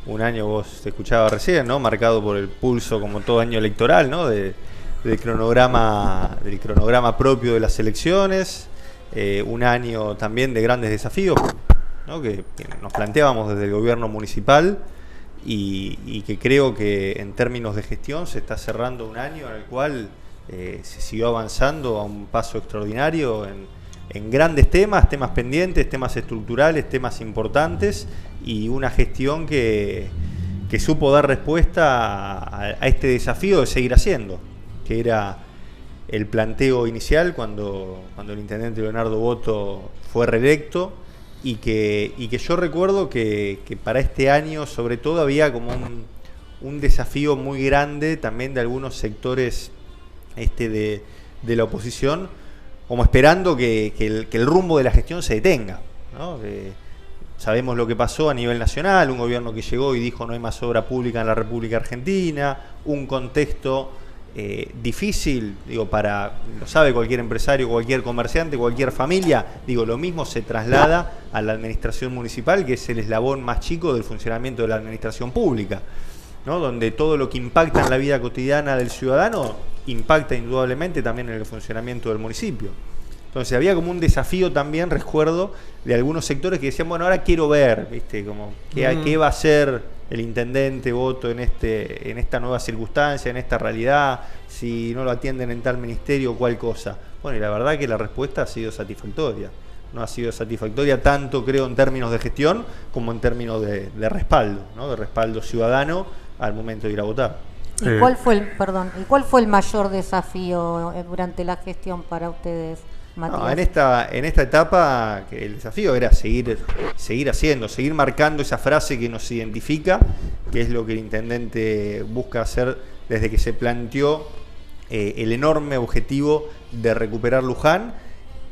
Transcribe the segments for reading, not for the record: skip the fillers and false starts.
un año, vos te escuchaba recién, ¿no? Marcado por el pulso como todo año electoral, ¿no? Del cronograma propio de las elecciones, un año también de grandes desafíos, ¿no? Que nos planteábamos desde el gobierno municipal y que creo que en términos de gestión se está cerrando un año en el cual se siguió avanzando a un paso extraordinario en grandes temas, temas pendientes, temas estructurales, temas importantes y una gestión que supo dar respuesta a este desafío de seguir haciendo, que era el planteo inicial cuando el intendente Leonardo Boto fue reelecto y que yo recuerdo que para este año sobre todo había como un desafío muy grande también de algunos sectores de la oposición, como esperando que el rumbo de la gestión se detenga, ¿no? Sabemos lo que pasó a nivel nacional, un gobierno que llegó y dijo no hay más obra pública en la República Argentina, un contexto difícil, digo, lo sabe cualquier empresario, cualquier comerciante, cualquier familia, digo, lo mismo se traslada a la administración municipal, que es el eslabón más chico del funcionamiento de la administración pública, ¿no? Donde todo lo que impacta en la vida cotidiana del ciudadano impacta indudablemente también en el funcionamiento del municipio. Entonces había como un desafío también, recuerdo, de algunos sectores que decían, bueno, ahora quiero ver, ¿viste? Como, ¿qué va a hacer el intendente Boto en esta nueva circunstancia, en esta realidad, si no lo atienden en tal ministerio o cual cosa? Bueno, y la verdad que la respuesta ha sido satisfactoria. No ha sido satisfactoria tanto, creo, en términos de gestión como en términos de respaldo, ¿no? De respaldo ciudadano al momento de ir a votar. ¿Y cuál fue el mayor desafío durante la gestión para ustedes, Matías? No, en esta etapa que el desafío era seguir haciendo, seguir marcando esa frase que nos identifica, que es lo que el intendente busca hacer desde que se planteó el enorme objetivo de recuperar Luján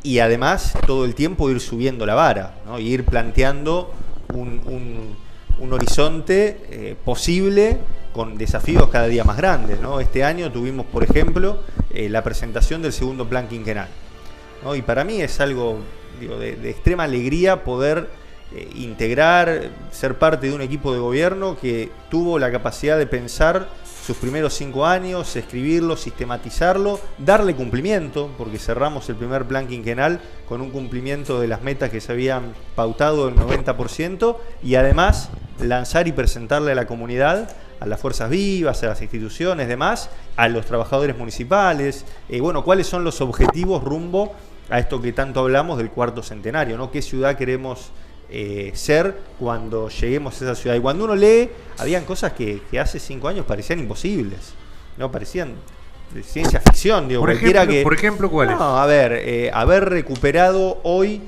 y además todo el tiempo ir subiendo la vara, ¿no? Y ir planteando un horizonte posible con desafíos cada día más grandes, ¿no? Este año tuvimos, por ejemplo, la presentación del segundo plan quinquenal, ¿no? Y para mí es algo, digo, de extrema alegría poder integrar, ser parte de un equipo de gobierno que tuvo la capacidad de pensar sus primeros 5 años, escribirlo, sistematizarlo, darle cumplimiento, porque cerramos el primer plan quinquenal con un cumplimiento de las metas que se habían pautado del 90% y además lanzar y presentarle a la comunidad, a las fuerzas vivas, a las instituciones, demás, a los trabajadores municipales, bueno, cuáles son los objetivos rumbo a esto que tanto hablamos del cuarto centenario, ¿no? ¿Qué ciudad queremos ser cuando lleguemos a esa ciudad? Y cuando uno lee, habían cosas que hace 5 años parecían imposibles, ¿no? Parecían de ciencia ficción, digo, por ejemplo, ¿cuáles? No, a ver, haber recuperado hoy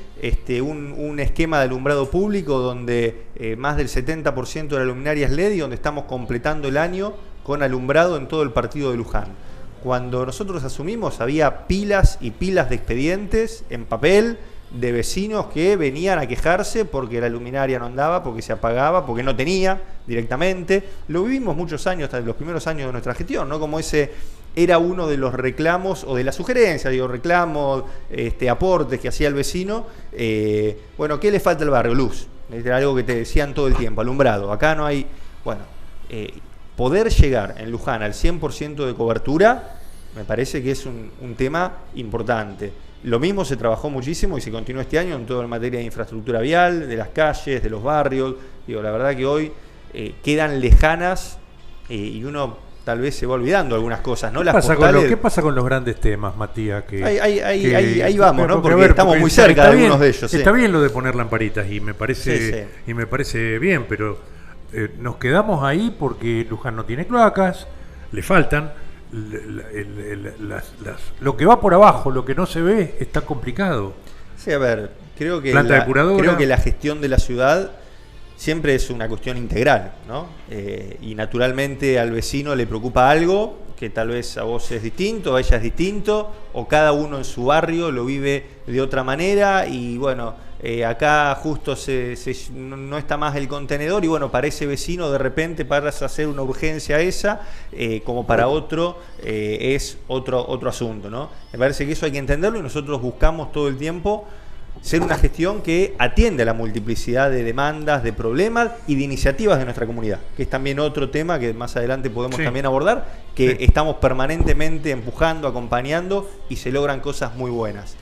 un esquema de alumbrado público donde más del 70% de la luminaria es LED y donde estamos completando el año con alumbrado en todo el partido de Luján. Cuando nosotros asumimos había pilas y pilas de expedientes en papel de vecinos que venían a quejarse porque la luminaria no andaba, porque se apagaba, porque no tenía directamente. Lo vivimos muchos años, hasta los primeros años de nuestra gestión, ¿no? Como ese era uno de los reclamos o de las sugerencias, digo, reclamos, aportes que hacía el vecino. Bueno, ¿qué le falta al barrio? Luz. Era algo que te decían todo el tiempo, alumbrado. Acá no hay... Bueno, poder llegar en Luján al 100% de cobertura me parece que es un tema importante. Lo mismo se trabajó muchísimo y se continúa este año en todo en materia de infraestructura vial, de las calles, de los barrios. Digo, la verdad que hoy quedan lejanas y uno tal vez se va olvidando algunas cosas, ¿no? ¿Qué pasa con los grandes temas, Matías? Ahí vamos, ¿no? Porque estamos muy cerca de algunos de ellos. Está bien lo de poner lamparitas y me parece bien, pero nos quedamos ahí porque Luján no tiene cloacas, le faltan. Lo que va por abajo, lo que no se ve, está complicado. Sí, a ver, creo que la gestión de la ciudad siempre es una cuestión integral, ¿no? Y naturalmente al vecino le preocupa algo que tal vez a vos es distinto, a ella es distinto, o cada uno en su barrio lo vive de otra manera y bueno, acá justo no está más el contenedor y bueno, para ese vecino de repente pasas a hacer una urgencia esa, como para otro es otro asunto, ¿no? Me parece que eso hay que entenderlo y nosotros buscamos todo el tiempo ser una gestión que atiende a la multiplicidad de demandas, de problemas y de iniciativas de nuestra comunidad, que es también otro tema que más adelante podemos también abordar, que estamos permanentemente empujando, acompañando y se logran cosas muy buenas.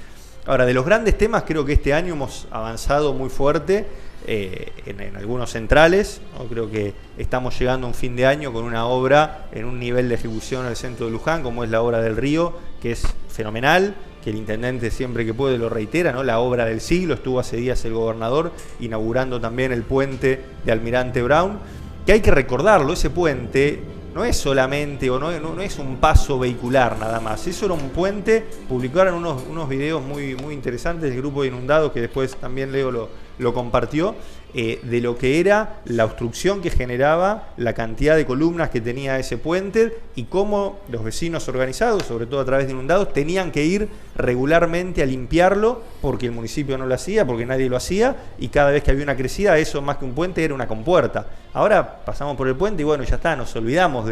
Ahora, de los grandes temas, creo que este año hemos avanzado muy fuerte en algunos centrales, ¿no? Creo que estamos llegando a un fin de año con una obra en un nivel de ejecución en el centro de Luján, como es la obra del río, que es fenomenal, que el intendente siempre que puede lo reitera, ¿no? La obra del siglo. Estuvo hace días el gobernador inaugurando también el puente de Almirante Brown, que hay que recordarlo, ese puente no es solamente, o no es un paso vehicular nada más, eso era un puente. Publicaron unos videos muy interesantes del grupo de Inundados, que después también Leo lo compartió, de lo que era la obstrucción que generaba, la cantidad de columnas que tenía ese puente y cómo los vecinos organizados, sobre todo a través de Inundados, tenían que ir regularmente a limpiarlo porque el municipio no lo hacía, porque nadie lo hacía, y cada vez que había una crecida, eso más que un puente era una compuerta. Ahora pasamos por el puente y bueno, ya está, nos olvidamos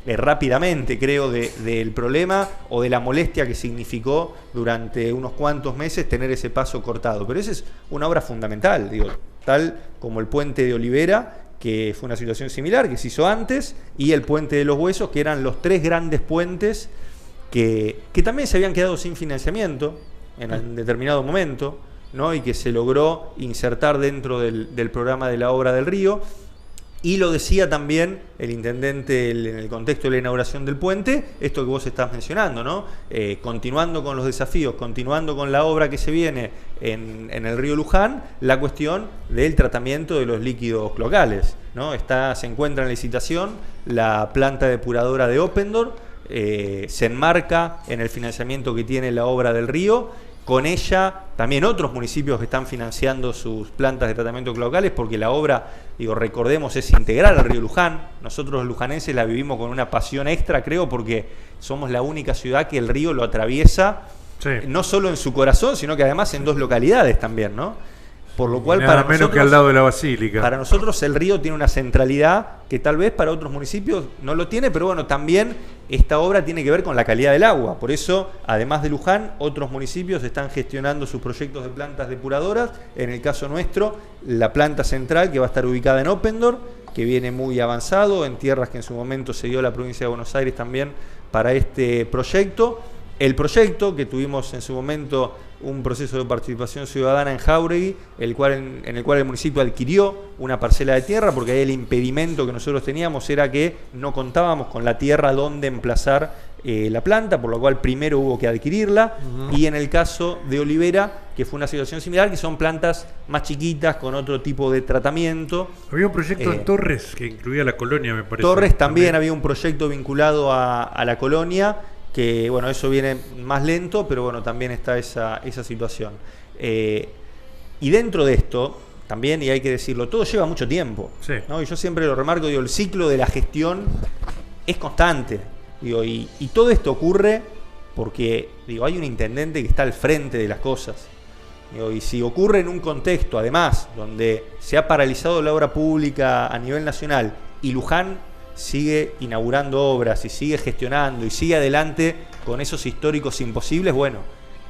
rápidamente, creo, del problema o de la molestia que significó durante unos cuantos meses tener ese paso cortado. Pero esa es una obra fundamental, digo, tal como el puente de Olivera, que fue una situación similar, que se hizo antes, y el puente de Los Huesos, que eran los tres grandes puentes que también se habían quedado sin financiamiento en un determinado momento, ¿no? Y que se logró insertar dentro del programa de la obra del río. Y lo decía también el intendente en el contexto de la inauguración del puente, esto que vos estás mencionando, ¿no? Continuando con los desafíos, continuando con la obra que se viene en el río Luján, la cuestión del tratamiento de los líquidos cloacales, ¿no? Se encuentra en licitación la planta depuradora de Oppendorf, se enmarca en el financiamiento que tiene la obra del río. Con ella también otros municipios que están financiando sus plantas de tratamiento cloacales, porque la obra, digo, recordemos, es integral al río Luján. Nosotros los lujanenses la vivimos con una pasión extra, creo, porque somos la única ciudad que el río lo atraviesa, no solo en su corazón, sino que además en dos localidades también, ¿no? Por lo cual, nada menos que al lado de la Basílica. Para nosotros el río tiene una centralidad que tal vez para otros municipios no lo tiene, pero bueno, también esta obra tiene que ver con la calidad del agua. Por eso, además de Luján, otros municipios están gestionando sus proyectos de plantas depuradoras. En el caso nuestro, la planta central, que va a estar ubicada en Oppendorf, que viene muy avanzado, en tierras que en su momento se dio la provincia de Buenos Aires también para este proyecto. El proyecto, que tuvimos en su momento un proceso de participación ciudadana en Jáuregui, en el cual el municipio adquirió una parcela de tierra, porque ahí el impedimento que nosotros teníamos era que no contábamos con la tierra donde emplazar la planta, por lo cual primero hubo que adquirirla. Y en el caso de Olivera, que fue una situación similar, que son plantas más chiquitas, con otro tipo de tratamiento. Había un proyecto en Torres que incluía la colonia, me parece. Torres también había un proyecto vinculado a la colonia, que bueno, eso viene más lento, pero bueno, también está esa situación. Y dentro de esto, también, y hay que decirlo, todo lleva mucho tiempo, ¿no? Y yo siempre lo remarco, digo, el ciclo de la gestión es constante, digo, y todo esto ocurre porque, digo, hay un intendente que está al frente de las cosas. Digo, y si ocurre en un contexto, además, donde se ha paralizado la obra pública a nivel nacional y Luján sigue inaugurando obras y sigue gestionando y sigue adelante con esos históricos imposibles, bueno,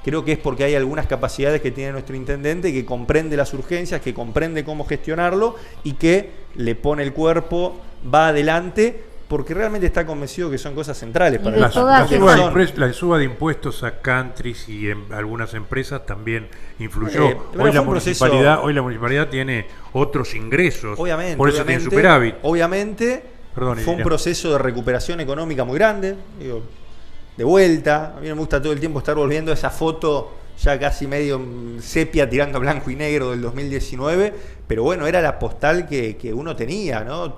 creo que es porque hay algunas capacidades que tiene nuestro intendente, que comprende las urgencias, que comprende cómo gestionarlo y que le pone el cuerpo, va adelante, porque realmente está convencido que son cosas centrales para la suba de impuestos a countries y en algunas empresas también influyó. Hoy la municipalidad tiene otros ingresos, obviamente, por eso tiene superávit. Obviamente. Fue un proceso de recuperación económica muy grande, digo, de vuelta. A mí me gusta todo el tiempo estar volviendo a esa foto ya casi medio sepia, tirando a blanco y negro, del 2019, pero bueno, era la postal que uno tenía, ¿no?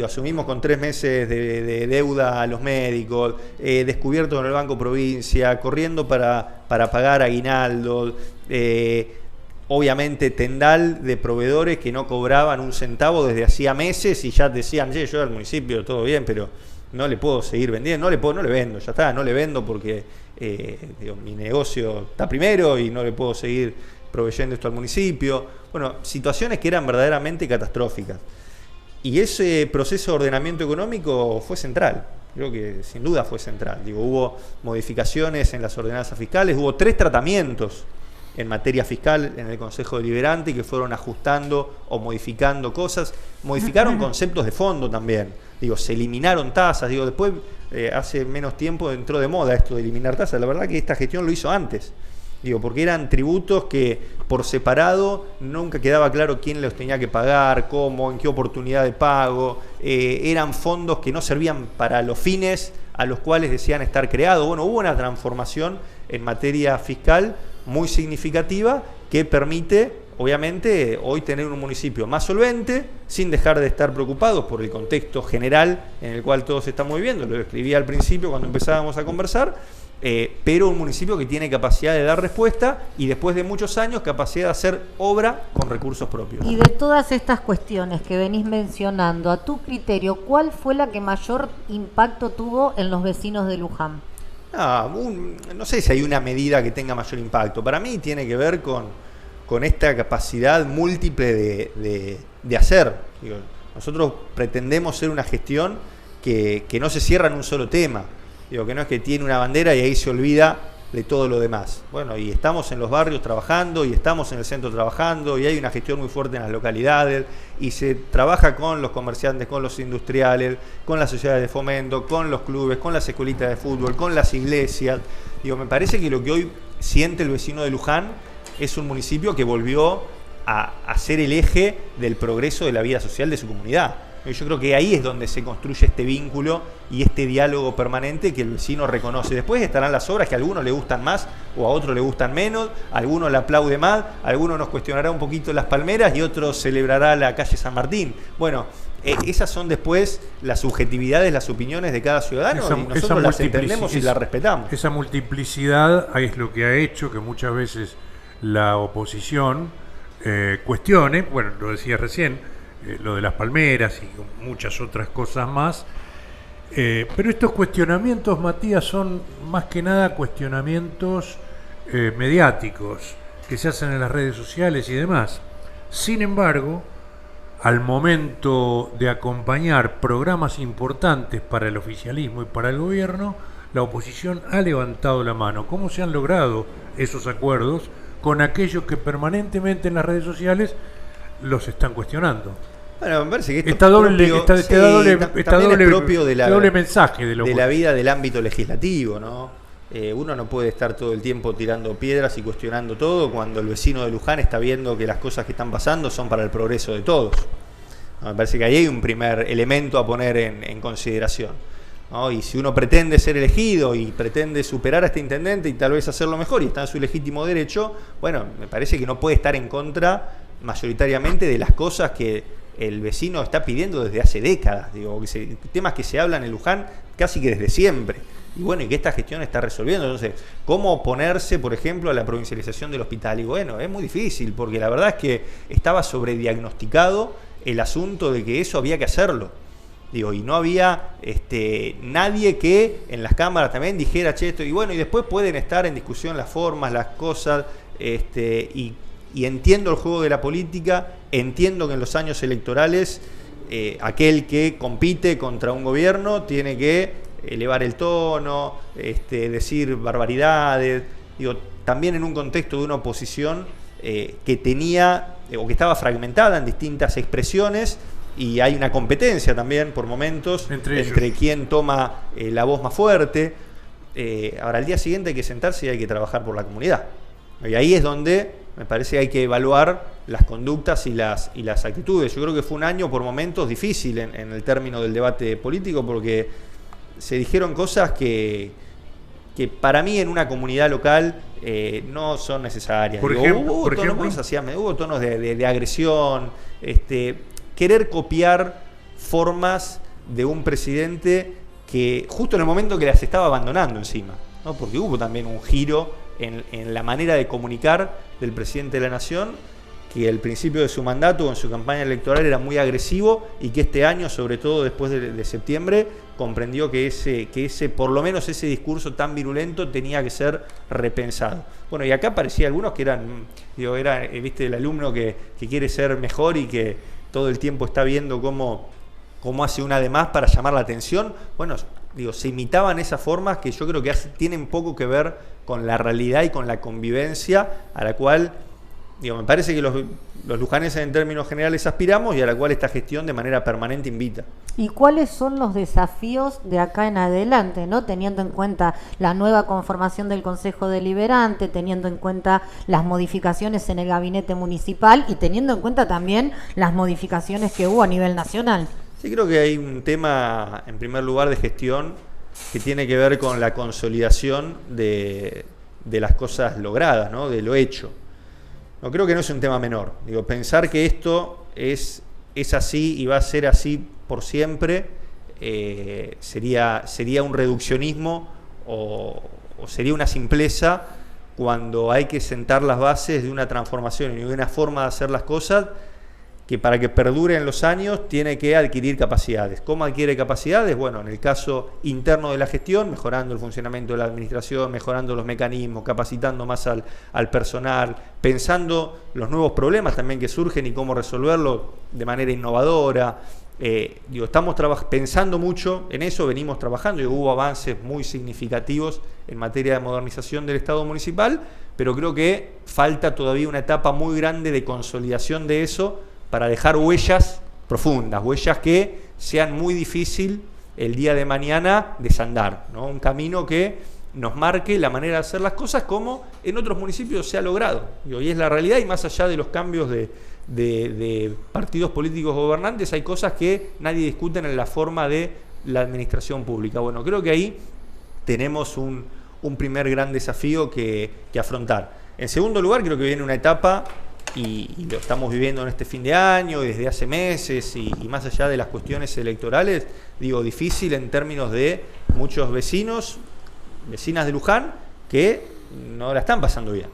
Asumimos con 3 meses de deuda a los médicos, descubiertos en el Banco Provincia, corriendo para pagar aguinaldo, obviamente tendal de proveedores que no cobraban un centavo desde hacía meses y ya decían, yo al municipio todo bien, pero no le puedo seguir vendiendo, no le vendo, ya está, no le vendo porque mi negocio está primero y no le puedo seguir proveyendo esto al municipio. Bueno, situaciones que eran verdaderamente catastróficas. Y ese proceso de ordenamiento económico fue central. Creo que sin duda fue central. Hubo modificaciones en las ordenanzas fiscales, hubo 3 tratamientos en materia fiscal en el Consejo Deliberante y que fueron ajustando o modificando cosas. Modificaron conceptos de fondo también. Digo, se eliminaron tasas. Digo, después, hace menos tiempo entró de moda esto de eliminar tasas. La verdad que esta gestión lo hizo antes. Digo, porque eran tributos que por separado nunca quedaba claro quién los tenía que pagar, cómo, en qué oportunidad de pago. Eran fondos que no servían para los fines a los cuales decían estar creados. Bueno, hubo una transformación en materia fiscal muy significativa que permite, obviamente, hoy tener un municipio más solvente, sin dejar de estar preocupados por el contexto general en el cual todos estamos viviendo. Lo escribí al principio cuando empezábamos a conversar. Pero un municipio que tiene capacidad de dar respuesta y después de muchos años capacidad de hacer obra con recursos propios. Y de todas estas cuestiones que venís mencionando, a tu criterio, ¿cuál fue la que mayor impacto tuvo en los vecinos de Luján? No sé si hay una medida que tenga mayor impacto. Para mí tiene que ver con esta capacidad múltiple de hacer. Digo, nosotros pretendemos ser una gestión que no se cierra en un solo tema. Digo, que no es que tiene una bandera y ahí se olvida de todo lo demás. Bueno, y estamos en los barrios trabajando, y estamos en el centro trabajando, y hay una gestión muy fuerte en las localidades, y se trabaja con los comerciantes, con los industriales, con las sociedades de fomento, con los clubes, con las escuelitas de fútbol, con las iglesias. Digo, me parece que lo que hoy siente el vecino de Luján es un municipio que volvió a ser el eje del progreso de la vida social de su comunidad. Yo creo que ahí es donde se construye este vínculo y este diálogo permanente que el vecino reconoce. Después estarán las obras que a algunos le gustan más o a otros le gustan menos, a algunos le aplaude más, a algunos nos cuestionará un poquito las palmeras y otros celebrará la calle San Martín. Bueno, esas son después las subjetividades, las opiniones de cada ciudadano y nosotros las entendemos y las respetamos. Esa multiplicidad es lo que ha hecho que muchas veces la oposición cuestione, bueno, lo decía recién, lo de las palmeras y muchas otras cosas más, pero estos cuestionamientos, Matías, son más que nada cuestionamientos mediáticos que se hacen en las redes sociales y demás. Sin embargo, al momento de acompañar programas importantes para el oficialismo y para el gobierno, la oposición ha levantado la mano. ¿Cómo se han logrado esos acuerdos con aquellos que permanentemente en las redes sociales los están cuestionando? Bueno, me parece que esto es propio de doble mensaje de la vida del ámbito legislativo, ¿no? Uno no puede estar todo el tiempo tirando piedras y cuestionando todo cuando el vecino de Luján está viendo que las cosas que están pasando son para el progreso de todos. Me parece que ahí hay un primer elemento a poner en consideración, ¿no? Y si uno pretende ser elegido y pretende superar a este intendente y tal vez hacerlo mejor y está en su legítimo derecho, bueno, me parece que no puede estar en contra mayoritariamente de las cosas que el vecino está pidiendo desde hace décadas. Digo, temas que se hablan en Luján casi que desde siempre. Y bueno, y que esta gestión está resolviendo. Entonces, ¿cómo oponerse, por ejemplo, a la provincialización del hospital? Y bueno, es muy difícil, porque la verdad es que estaba sobrediagnosticado el asunto de que eso había que hacerlo. Digo, y no había nadie que en las cámaras también dijera, che, esto, y bueno, y después pueden estar en discusión las formas, las cosas, y entiendo el juego de la política, entiendo que en los años electorales aquel que compite contra un gobierno tiene que elevar el tono, decir barbaridades. Digo, también en un contexto de una oposición que tenía o que estaba fragmentada en distintas expresiones, y hay una competencia también por momentos entre quién toma la voz más fuerte. Ahora, al día siguiente hay que sentarse y hay que trabajar por la comunidad. Y ahí es donde me parece que hay que evaluar las conductas y las actitudes. Yo creo que fue un año por momentos difícil en el término del debate político, porque se dijeron cosas que para mí en una comunidad local no son necesarias. Hubo tonos de agresión, querer copiar formas de un presidente que justo en el momento que las estaba abandonando encima, ¿no? Porque hubo también un giro en la manera de comunicar del presidente de la Nación, que al principio de su mandato, en su campaña electoral, era muy agresivo, y que este año, sobre todo después de septiembre, comprendió que por lo menos ese discurso tan virulento tenía que ser repensado. Bueno, y acá parecía algunos que viste, el alumno que quiere ser mejor y que todo el tiempo está viendo cómo hace una de más para llamar la atención. Bueno, se imitaban esas formas que yo creo que tienen poco que ver con la realidad y con la convivencia a la cual, me parece que los lujaneses en términos generales aspiramos y a la cual esta gestión de manera permanente invita. ¿Y cuáles son los desafíos de acá en adelante, ¿no? Teniendo en cuenta la nueva conformación del Consejo Deliberante, teniendo en cuenta las modificaciones en el gabinete municipal y teniendo en cuenta también las modificaciones que hubo a nivel nacional? Sí, creo que hay un tema, en primer lugar, de gestión que tiene que ver con la consolidación de las cosas logradas, ¿no? De lo hecho. No, creo que no es un tema menor. Pensar que esto es así y va a ser así por siempre sería un reduccionismo o sería una simpleza cuando hay que sentar las bases de una transformación y de una forma de hacer las cosas que para que perdure en los años tiene que adquirir capacidades. ¿Cómo adquiere capacidades? Bueno, en el caso interno de la gestión, mejorando el funcionamiento de la administración, mejorando los mecanismos, capacitando más al personal, pensando los nuevos problemas también que surgen y cómo resolverlos de manera innovadora. Estamos pensando mucho en eso, venimos trabajando y hubo avances muy significativos en materia de modernización del Estado municipal, pero creo que falta todavía una etapa muy grande de consolidación de eso para dejar huellas profundas, huellas que sean muy difícil el día de mañana desandar, ¿no? Un camino que nos marque la manera de hacer las cosas como en otros municipios se ha logrado. Y hoy es la realidad y más allá de los cambios de partidos políticos gobernantes, hay cosas que nadie discute en la forma de la administración pública. Bueno, creo que ahí tenemos un primer gran desafío que afrontar. En segundo lugar, creo que viene una etapa y lo estamos viviendo en este fin de año, desde hace meses y más allá de las cuestiones electorales, difícil en términos de muchos vecinas de Luján que no la están pasando bien,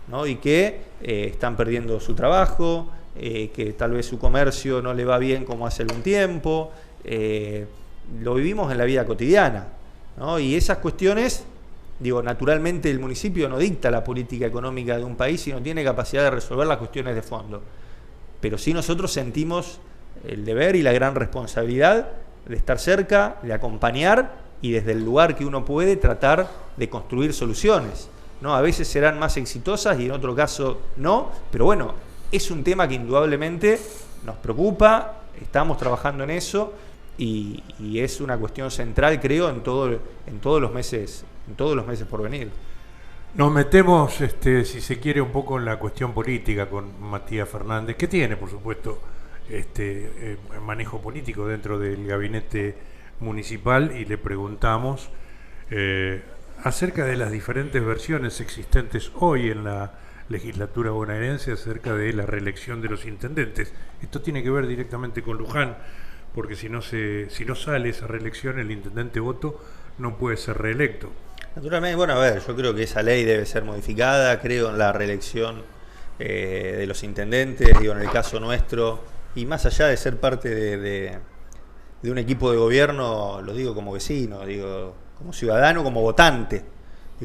¿no? Y que están perdiendo su trabajo, que tal vez su comercio no le va bien como hace algún tiempo, lo vivimos en la vida cotidiana, ¿no? Y esas cuestiones, naturalmente el municipio no dicta la política económica de un país y no tiene capacidad de resolver las cuestiones de fondo. Pero sí nosotros sentimos el deber y la gran responsabilidad de estar cerca, de acompañar y desde el lugar que uno puede tratar de construir soluciones, ¿no? A veces serán más exitosas y en otro caso no, pero bueno, es un tema que indudablemente nos preocupa, estamos trabajando en eso y es una cuestión central, creo, en todos los meses por venir. Nos metemos, si se quiere, un poco en la cuestión política con Matías Fernández, que tiene, por supuesto, manejo político dentro del gabinete municipal, y le preguntamos acerca de las diferentes versiones existentes hoy en la legislatura bonaerense acerca de la reelección de los intendentes. Esto tiene que ver directamente con Luján, porque si no sale esa reelección, el intendente Boto no puede ser reelecto. Naturalmente, bueno, a ver, yo creo que esa ley debe ser modificada, creo en la reelección de los intendentes, en el caso nuestro, y más allá de ser parte de un equipo de gobierno, lo digo como vecino, como ciudadano, como votante.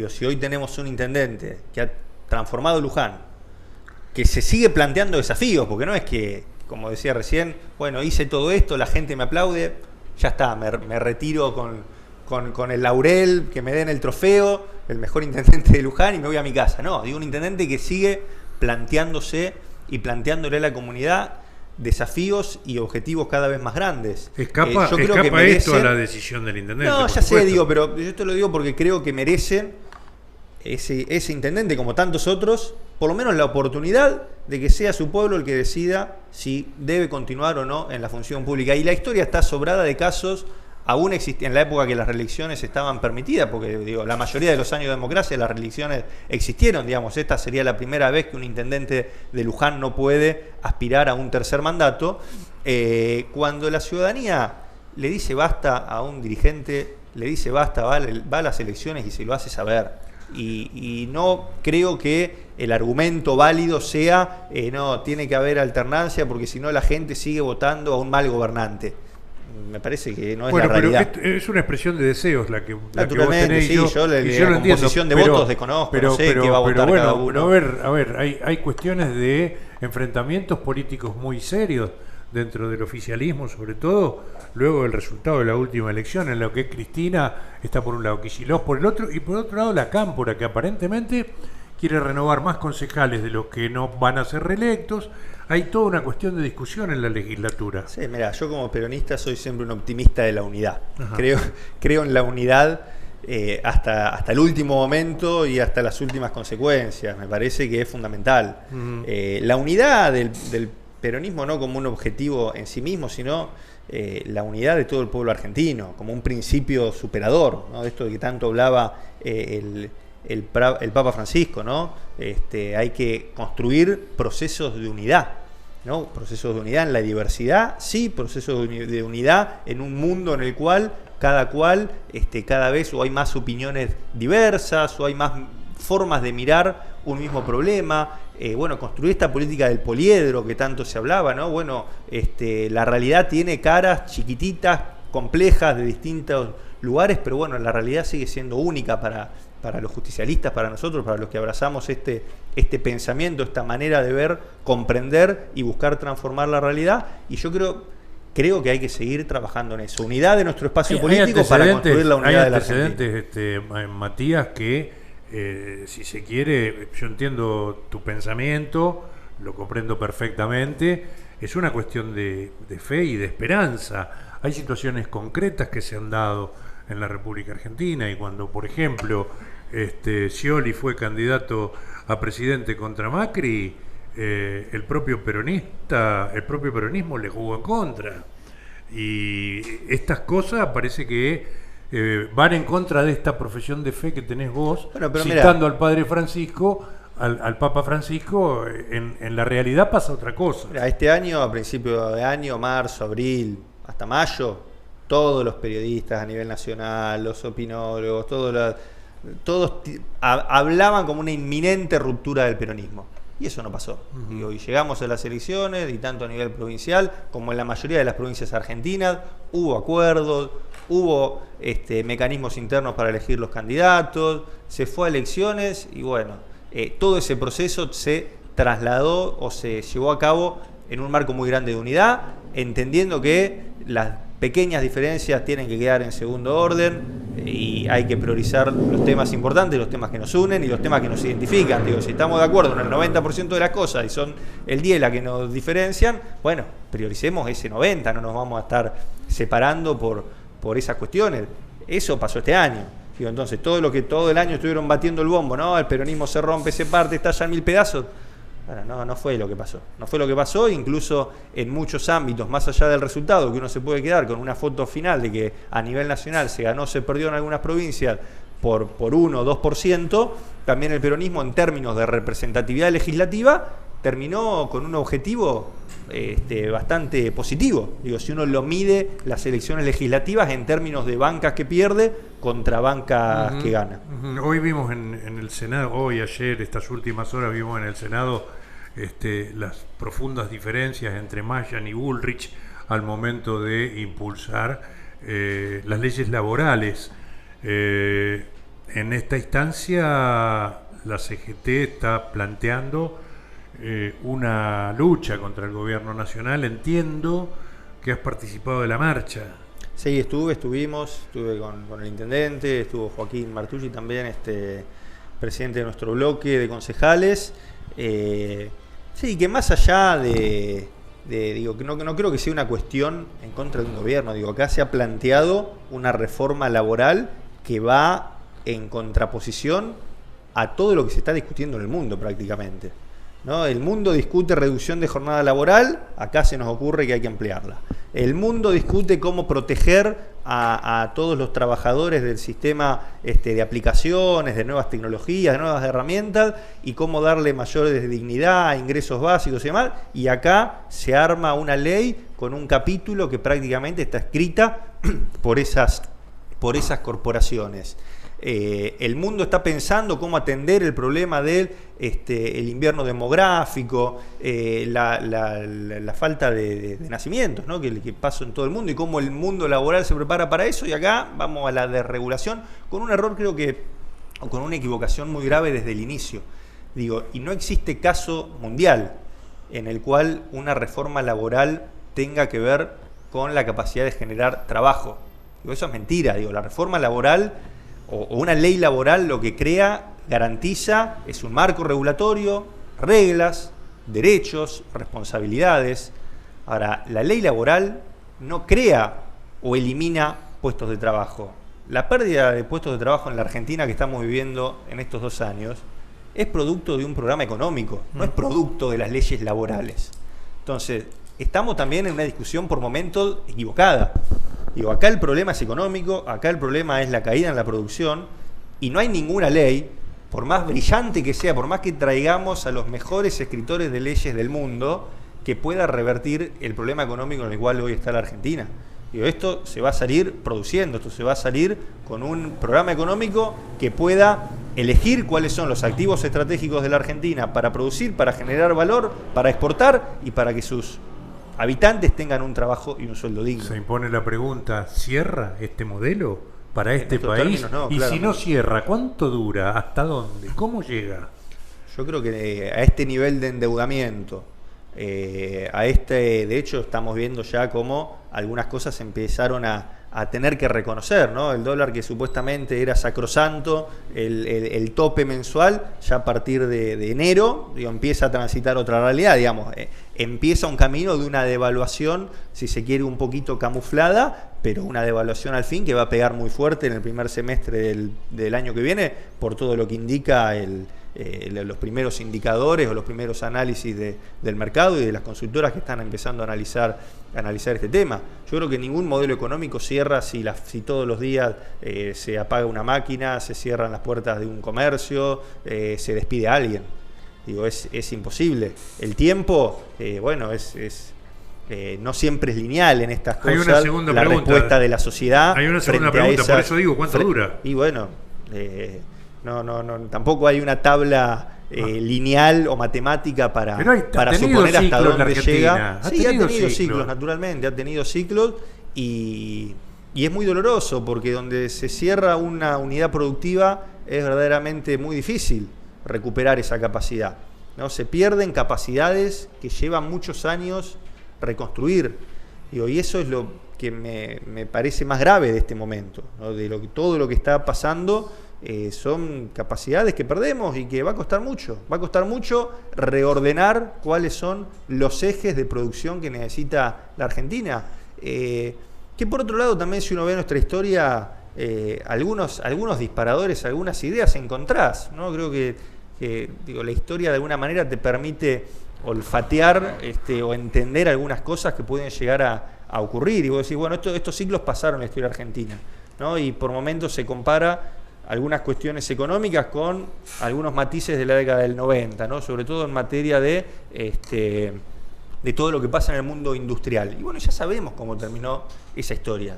Si hoy tenemos un intendente que ha transformado Luján, que se sigue planteando desafíos, porque no es que, como decía recién, bueno, hice todo esto, la gente me aplaude, ya está, me retiro con el laurel, que me den el trofeo, el mejor intendente de Luján y me voy a mi casa. No, un intendente que sigue planteándose y planteándole a la comunidad desafíos y objetivos cada vez más grandes. Escapa esto a la decisión del intendente. No, ya sé, pero yo te lo digo porque creo que merecen ese intendente, como tantos otros, por lo menos la oportunidad de que sea su pueblo el que decida si debe continuar o no en la función pública. Y la historia está sobrada de casos, aún en la época que las reelecciones estaban permitidas, porque la mayoría de los años de democracia las reelecciones existieron, esta sería la primera vez que un intendente de Luján no puede aspirar a un tercer mandato. Cuando la ciudadanía le dice basta a un dirigente, le dice basta, va a las elecciones y se lo hace saber. Y no creo que el argumento válido sea no, tiene que haber alternancia porque si no la gente sigue votando a un mal gobernante. Me parece que no es la realidad. Pero es una expresión de deseos la que vos tenés. Sí, yo la composición de votos desconozco, no sé qué va a votar cada uno. A ver, hay cuestiones de enfrentamientos políticos muy serios dentro del oficialismo, sobre todo luego del resultado de la última elección, en lo que Cristina está por un lado, Kicillof por el otro, y por otro lado la Cámpora, que aparentemente quiere renovar más concejales de los que no van a ser reelectos. Hay toda una cuestión de discusión en la legislatura. Sí, mira, yo como peronista soy siempre un optimista de la unidad. Creo en la unidad hasta el último momento y hasta las últimas consecuencias. Me parece que es fundamental. La unidad del peronismo no como un objetivo en sí mismo, sino la unidad de todo el pueblo argentino, como un principio superador, ¿no? De esto de que tanto hablaba el Papa Francisco, ¿no? Hay que construir procesos de unidad, ¿no? Procesos de unidad en la diversidad, sí, procesos de unidad en un mundo en el cual cada vez o hay más opiniones diversas o hay más formas de mirar un mismo problema. Construir esta política del poliedro que tanto se hablaba, ¿no? La realidad tiene caras chiquititas, complejas, de distintos lugares, pero bueno, la realidad sigue siendo única para los justicialistas, para nosotros, para los que abrazamos este pensamiento, esta manera de ver, comprender y buscar transformar la realidad. Y yo creo que hay que seguir trabajando en eso. Unidad de nuestro espacio político para construir la unidad de la Argentina. Hay antecedentes, Matías, que si se quiere, yo entiendo tu pensamiento, lo comprendo perfectamente, es una cuestión de fe y de esperanza. Hay situaciones concretas que se han dado en la República Argentina, y cuando, por ejemplo, Scioli fue candidato a presidente contra Macri, el propio peronismo le jugó en contra. Y estas cosas parece que van en contra de esta profesión de fe que tenés vos, citando al Padre Francisco, al Papa Francisco. En la realidad pasa otra cosa. Mira, este año, a principio de año, marzo, abril, hasta mayo, todos los periodistas a nivel nacional, los opinólogos, todos hablaban como una inminente ruptura del peronismo. Y eso no pasó. Y llegamos a las elecciones, y tanto a nivel provincial como en la mayoría de las provincias argentinas, hubo acuerdos, hubo mecanismos internos para elegir los candidatos, se fue a elecciones y bueno, todo ese proceso se trasladó o se llevó a cabo en un marco muy grande de unidad, entendiendo que las pequeñas diferencias tienen que quedar en segundo orden y hay que priorizar los temas importantes, los temas que nos unen y los temas que nos identifican. Digo, si estamos de acuerdo en el 90% de las cosas y son el 10 las que nos diferencian, bueno, prioricemos ese 90%, no nos vamos a estar separando por esas cuestiones. Eso pasó este año. Digo, entonces, todo el año estuvieron batiendo el bombo, ¿no? El peronismo se rompe, se parte, estalla en 1000 pedazos. Bueno, no fue lo que pasó. No fue lo que pasó, incluso en muchos ámbitos, más allá del resultado, que uno se puede quedar con una foto final de que a nivel nacional se ganó, se perdió en algunas provincias por 1 o 2%, también el peronismo en términos de representatividad legislativa terminó con un objetivo bastante positivo. Digo, si uno lo mide las elecciones legislativas en términos de bancas que pierde contra bancas que gana. Hoy vimos en el Senado, ayer, estas últimas horas vimos en el Senado las profundas diferencias entre Mayan y Bullrich al momento de impulsar las leyes laborales. En esta instancia la CGT está planteando una lucha contra el gobierno nacional. Entiendo que has participado de la marcha. Sí, estuve con el intendente, estuvo Joaquín Martulli también, presidente de nuestro bloque de concejales. Sí, que más allá digo, que no creo que sea una cuestión en contra de un gobierno. Digo, acá se ha planteado una reforma laboral que va en contraposición a todo lo que se está discutiendo en el mundo prácticamente, ¿no? El mundo discute reducción de jornada laboral, acá se nos ocurre que hay que ampliarla. El mundo discute cómo proteger a todos los trabajadores del sistema de aplicaciones, de nuevas tecnologías, de nuevas herramientas, y cómo darle mayor dignidad, ingresos básicos y demás. Y acá se arma una ley con un capítulo que prácticamente está escrita por esas corporaciones. El mundo está pensando cómo atender el problema del el invierno demográfico, la falta de nacimientos, ¿no? que pasó en todo el mundo, y cómo el mundo laboral se prepara para eso. Y acá vamos a la desregulación con un error, creo que, o con una equivocación muy grave desde el inicio. Digo, y no existe caso mundial en el cual una reforma laboral tenga que ver con la capacidad de generar trabajo. Digo, eso es mentira. Digo, la reforma laboral o una ley laboral lo que crea, garantiza, es un marco regulatorio, reglas, derechos, responsabilidades. Ahora, la ley laboral no crea o elimina puestos de trabajo. La pérdida de puestos de trabajo en la Argentina que estamos viviendo en estos 2 años es producto de un programa económico, no es producto de las leyes laborales. Entonces, estamos también en una discusión por momentos equivocada. Digo, acá el problema es económico, acá el problema es la caída en la producción, y no hay ninguna ley, por más brillante que sea, por más que traigamos a los mejores escritores de leyes del mundo, que pueda revertir el problema económico en el cual hoy está la Argentina. Digo, esto se va a salir produciendo, esto se va a salir con un programa económico que pueda elegir cuáles son los activos estratégicos de la Argentina para producir, para generar valor, para exportar y para que sus habitantes tengan un trabajo y un sueldo digno. Se impone la pregunta, ¿cierra este modelo para este país? Términos, no, y claro, si no cierra, ¿cuánto dura? ¿Hasta dónde? ¿Cómo llega? Yo creo que a este nivel de endeudamiento, de hecho estamos viendo ya cómo algunas cosas empezaron a tener que reconocer, ¿no? El dólar que supuestamente era sacrosanto, el tope mensual, ya a partir de enero, digo, empieza a transitar otra realidad, digamos, empieza un camino de una devaluación, si se quiere, un poquito camuflada, pero una devaluación al fin que va a pegar muy fuerte en el primer semestre del año que viene, por todo lo que indica los primeros indicadores o los primeros análisis del mercado y de las consultoras que están empezando a analizar este tema. Yo creo que ningún modelo económico cierra si todos los días se apaga una máquina, se cierran las puertas de un comercio, se despide a alguien. Digo, es imposible. El tiempo, no siempre es lineal en estas cosas. Hay una segunda pregunta. Respuesta de la sociedad. Hay una segunda pregunta, por eso digo, ¿cuánto dura? Y bueno, tampoco hay una tabla lineal o matemática para suponer hasta dónde llega. Sí, ha tenido ciclos, naturalmente, ha tenido ciclos y es muy doloroso porque donde se cierra una unidad productiva es verdaderamente muy difícil recuperar esa capacidad, ¿no? Se pierden capacidades que llevan muchos años reconstruir. Y eso es lo que me parece más grave de este momento, ¿no? Todo lo que está pasando. Son capacidades que perdemos y que va a costar mucho reordenar cuáles son los ejes de producción que necesita la Argentina, que por otro lado también, si uno ve nuestra historia, algunos disparadores, algunas ideas encontrás, ¿no? Creo que la historia de alguna manera te permite olfatear o entender algunas cosas que pueden llegar a ocurrir, y vos decís, bueno, estos ciclos pasaron en la historia argentina, ¿no? Y por momentos se compara algunas cuestiones económicas con algunos matices de la década del 90, ¿no? Sobre todo en materia de todo lo que pasa en el mundo industrial. Y bueno, ya sabemos cómo terminó esa historia.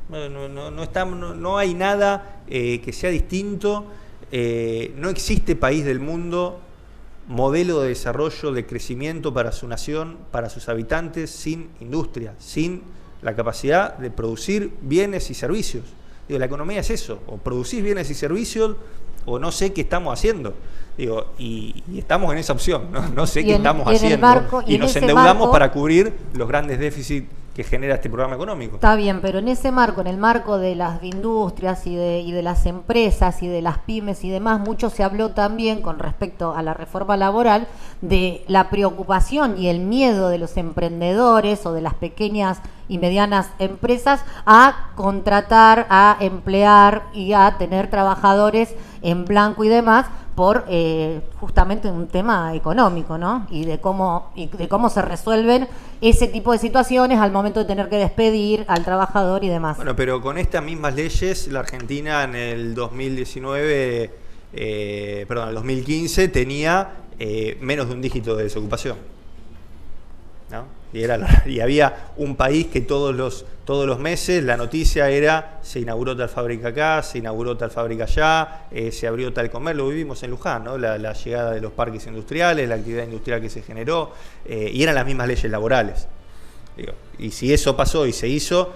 No hay nada que sea distinto. No existe país del mundo, modelo de desarrollo, de crecimiento para su nación, para sus habitantes, sin industria, sin la capacidad de producir bienes y servicios. Digo, la economía es eso, o producís bienes y servicios, o no sé qué estamos haciendo. Digo, y estamos en esa opción, no sé qué estamos haciendo. Y nos endeudamos para cubrir los grandes déficits que genera este programa económico. Está bien, pero en ese marco, en el marco de las industrias y de las empresas y de las pymes y demás, mucho se habló también con respecto a la reforma laboral de la preocupación y el miedo de los emprendedores o de las pequeñas y medianas empresas a contratar, a emplear y a tener trabajadores en blanco y demás por justamente un tema económico, ¿no? Y de cómo se resuelven ese tipo de situaciones al momento de tener que despedir al trabajador y demás. Bueno, pero con estas mismas leyes, la Argentina en el 2015 tenía menos de un dígito de desocupación, ¿no? Y había un país que todos los meses la noticia era: se inauguró tal fábrica acá, se inauguró tal fábrica allá, se abrió tal comercio. Lo vivimos en Luján, ¿no? La llegada de los parques industriales, la actividad industrial que se generó, y eran las mismas leyes laborales. Y si eso pasó y se hizo,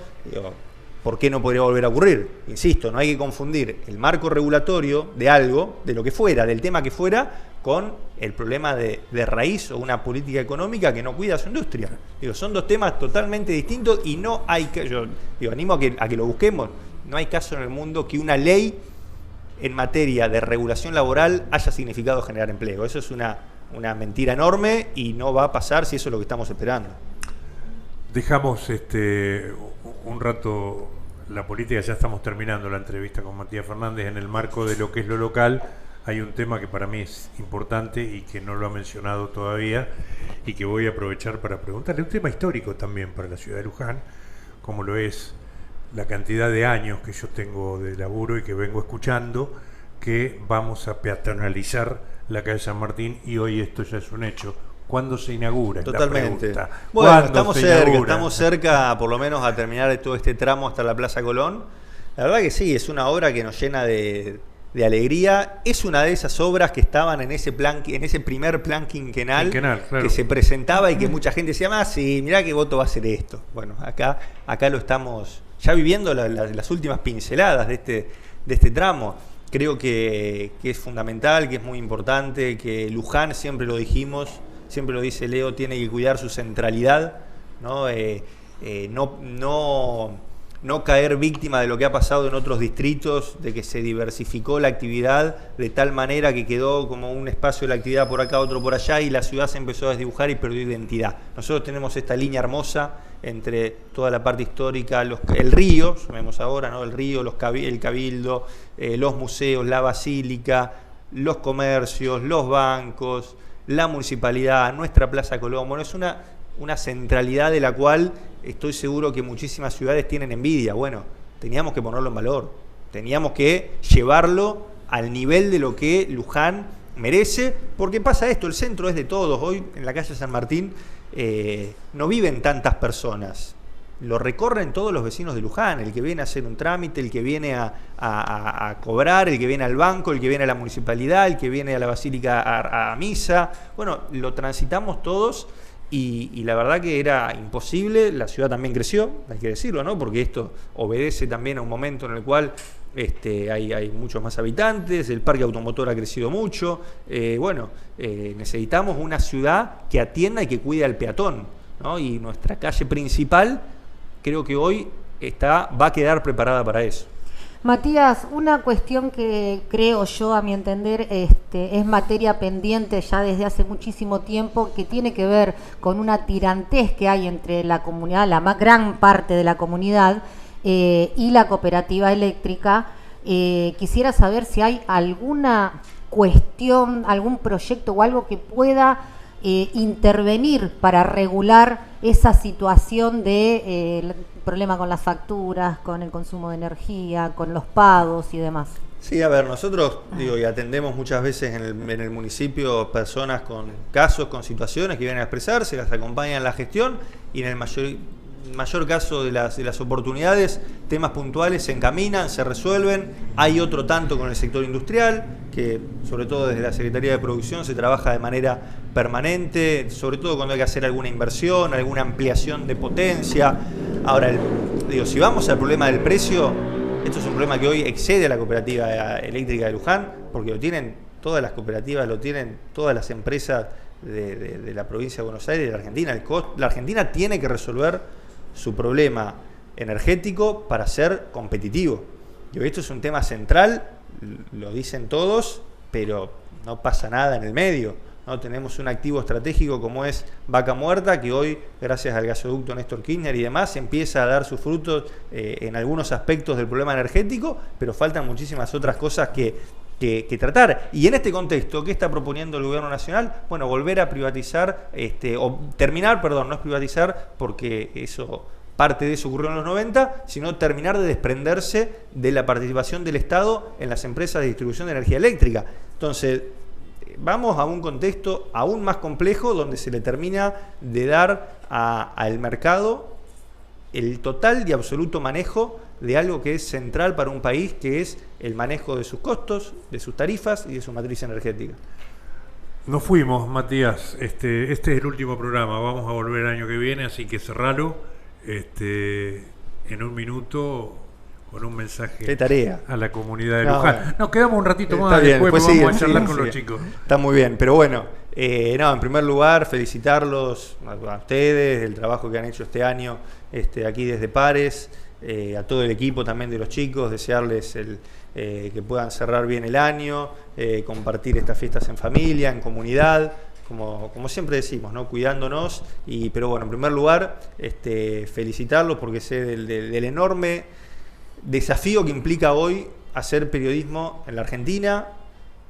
¿por qué no podría volver a ocurrir? Insisto, no hay que confundir el marco regulatorio de algo, de lo que fuera, del tema que fuera, con el problema de raíz o una política económica que no cuida a su industria. Digo, son dos temas totalmente distintos y no hay que, yo digo, animo a que lo busquemos, no hay caso en el mundo que una ley en materia de regulación laboral haya significado generar empleo. Eso es una mentira enorme y no va a pasar si eso es lo que estamos esperando. Dejamos un rato la política, ya estamos terminando la entrevista con Matías Fernández. En el marco de lo que es lo local, hay un tema que para mí es importante y que no lo ha mencionado todavía y que voy a aprovechar para preguntarle. Un tema histórico también para la ciudad de Luján, como lo es la cantidad de años que yo tengo de laburo y que vengo escuchando que vamos a peatonalizar la calle San Martín, y hoy esto ya es un hecho. ¿Cuándo se inaugura? Totalmente. Bueno, estamos cerca, por lo menos, a terminar todo este tramo hasta la Plaza Colón. La verdad que sí, es una obra que nos llena de alegría. Es una de esas obras que estaban en ese primer plan quinquenal, claro, que se presentaba y que mucha gente decía, sí, mirá qué voto va a ser esto. Bueno, acá lo estamos ya viviendo las últimas pinceladas de este tramo. Creo que es fundamental, que es muy importante, que Luján, siempre lo dijimos, siempre lo dice Leo, tiene que cuidar su centralidad, ¿no? No caer víctima de lo que ha pasado en otros distritos, de que se diversificó la actividad de tal manera que quedó como un espacio de la actividad por acá, otro por allá, y la ciudad se empezó a desdibujar y perdió identidad. Nosotros tenemos esta línea hermosa entre toda la parte histórica, el río, llamemos ahora, ¿no? El río, el cabildo, los museos, la basílica, los comercios, los bancos, la municipalidad, nuestra Plaza Colón. Bueno, es una centralidad de la cual estoy seguro que muchísimas ciudades tienen envidia. Bueno, teníamos que ponerlo en valor, teníamos que llevarlo al nivel de lo que Luján merece, porque pasa esto, el centro es de todos. Hoy en la calle San Martín no viven tantas personas, lo recorren todos los vecinos de Luján, el que viene a hacer un trámite, el que viene a cobrar, el que viene al banco, el que viene a la municipalidad, el que viene a la basílica a misa. Bueno, lo transitamos todos. Y la verdad que era imposible. La ciudad también creció, hay que decirlo, ¿no? Porque esto obedece también a un momento en el cual hay muchos más habitantes, el parque automotor ha crecido mucho. Necesitamos una ciudad que atienda y que cuide al peatón, ¿no? Y nuestra calle principal creo que hoy va a quedar preparada para eso. Matías, una cuestión que creo yo, a mi entender, es materia pendiente ya desde hace muchísimo tiempo, que tiene que ver con una tirantez que hay entre la comunidad, la más gran parte de la comunidad, y la cooperativa eléctrica. Quisiera saber si hay alguna cuestión, algún proyecto o algo que pueda intervenir para regular esa situación de problema con las facturas, con el consumo de energía, con los pagos y demás. Sí, a ver, nosotros y atendemos muchas veces en el municipio personas con casos, con situaciones que vienen a expresarse, las acompañan en la gestión, y en el mayor caso de las oportunidades, temas puntuales se encaminan, se resuelven. Hay otro tanto con el sector industrial, que sobre todo desde la Secretaría de Producción se trabaja de manera permanente, sobre todo cuando hay que hacer alguna inversión, alguna ampliación de potencia. Ahora, si vamos al problema del precio, esto es un problema que hoy excede a la cooperativa eléctrica de Luján, porque lo tienen todas las cooperativas, lo tienen todas las empresas de la provincia de Buenos Aires y de la Argentina. La Argentina tiene que resolver su problema energético para ser competitivo. Y esto es un tema central, lo dicen todos, pero no pasa nada en el medio, ¿no? Tenemos un activo estratégico como es Vaca Muerta, que hoy, gracias al gasoducto Néstor Kirchner y demás, empieza a dar sus frutos en algunos aspectos del problema energético, pero faltan muchísimas otras cosas que tratar. Y en este contexto, ¿qué está proponiendo el gobierno nacional? Bueno, volver a privatizar, no es privatizar, porque parte de eso ocurrió en los 90, sino terminar de desprenderse de la participación del Estado en las empresas de distribución de energía eléctrica. Entonces, vamos a un contexto aún más complejo, donde se le termina de dar al mercado el total y absoluto manejo de algo que es central para un país, que es el manejo de sus costos, de sus tarifas y de su matriz energética. Nos fuimos, Matías. Este es el último programa. Vamos a volver el año que viene, así que cerralo. en un minuto con un mensaje Qué tarea. a la comunidad de No, Luján. bueno. Nos quedamos un ratito Está más, bien, después pues vamos siguen, a charlar siguen, con los siguen. chicos. Está muy bien, pero bueno, no, en primer lugar, felicitarlos a ustedes, el trabajo que han hecho este año aquí desde Pares, a todo el equipo también de los chicos, desearles que puedan cerrar bien el año, compartir estas fiestas en familia, en comunidad, como siempre decimos, ¿no? Cuidándonos, pero bueno, en primer lugar, felicitarlos porque sé del enorme desafío que implica hoy hacer periodismo en la Argentina,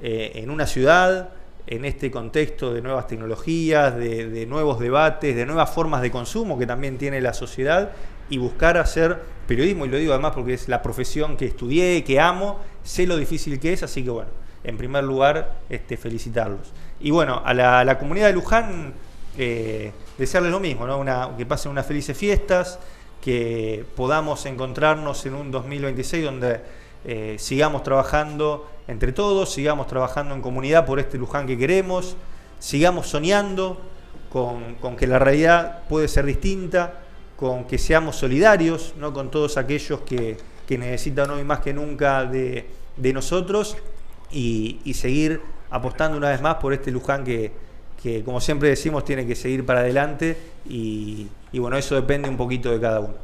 en una ciudad, en este contexto de nuevas tecnologías, de nuevos debates, de nuevas formas de consumo que también tiene la sociedad, y buscar hacer periodismo, y lo digo además porque es la profesión que estudié, que amo, sé lo difícil que es, así que bueno, en primer lugar, felicitarlos. Y bueno, a la comunidad de Luján, desearles lo mismo, ¿no? Que pasen unas felices fiestas, que podamos encontrarnos en un 2026 donde sigamos trabajando entre todos, sigamos trabajando en comunidad por este Luján que queremos, sigamos soñando con que la realidad puede ser distinta, con que seamos solidarios, ¿no? Con todos aquellos que necesitan hoy más que nunca de nosotros, y seguir apostando una vez más por este Luján que como siempre decimos tiene que seguir para adelante, y bueno, eso depende un poquito de cada uno.